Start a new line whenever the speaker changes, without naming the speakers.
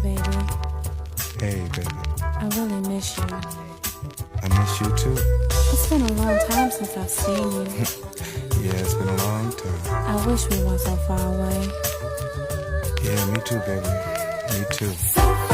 baby.
Hey, baby.
I really miss you.
I miss you too.
It's been a long time since I've seen you.
Yeah, it's been a long time.
I wish we weren't so far away.
Yeah, me too, baby. Me too.